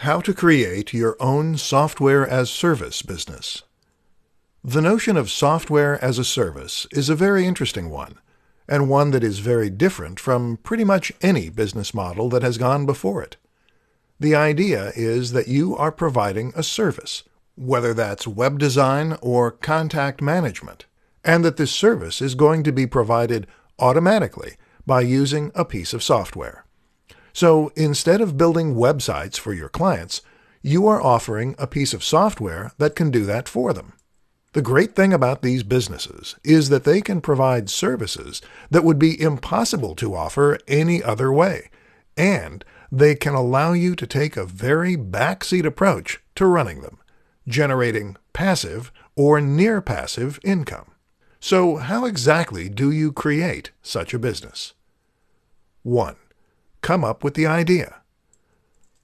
How to create your own software-as-service business. The notion of software as a service is a very interesting one, and one that is very different from pretty much any business model that has gone before it. The idea is that you are providing a service, whether that's web design or contact management, and that this service is going to be provided automatically by using a piece of software. So instead of building websites for your clients, you are offering a piece of software that can do that for them. The great thing about these businesses is that they can provide services that would be impossible to offer any other way, and they can allow you to take a very backseat approach to running them, generating passive or near-passive income. So how exactly do you create such a business? 1. Come up with the idea.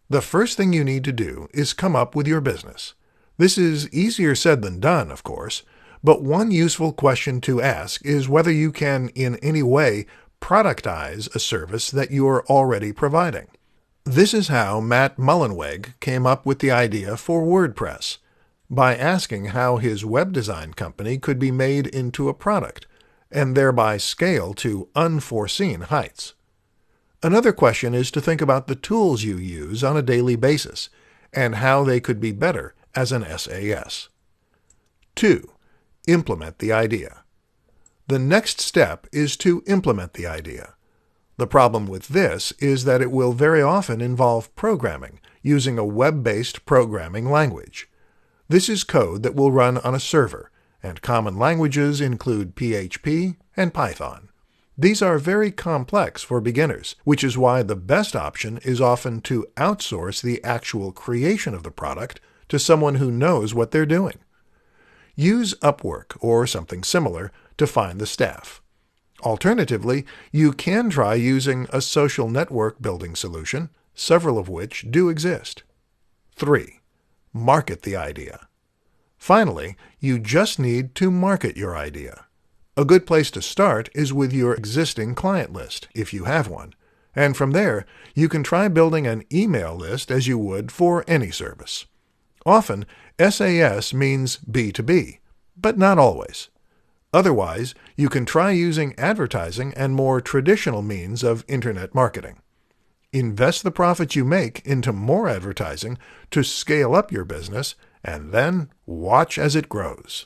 The first thing you need to do is come up with your business. This is easier said than done, of course, but one useful question to ask is whether you can in any way productize a service that you are already providing. This is how Matt Mullenweg came up with the idea for WordPress, by asking how his web design company could be made into a product, and thereby scale to unforeseen heights. Another question is to think about the tools you use on a daily basis and how they could be better as an SAS. 2. Implement the idea. The next step is to implement the idea. The problem with this is that it will very often involve programming using a web-based programming language. This is code that will run on a server, and common languages include PHP and Python. These are very complex for beginners, which is why the best option is often to outsource the actual creation of the product to someone who knows what they're doing. Use Upwork or something similar to find the staff. Alternatively, you can try using a social network building solution, several of which do exist. 3. Market the idea. Finally, you just need to market your idea. A good place to start is with your existing client list, if you have one, and from there you can try building an email list as you would for any service. Often, SAS means B2B, but not always. Otherwise, you can try using advertising and more traditional means of internet marketing. Invest the profits you make into more advertising to scale up your business, and then watch as it grows.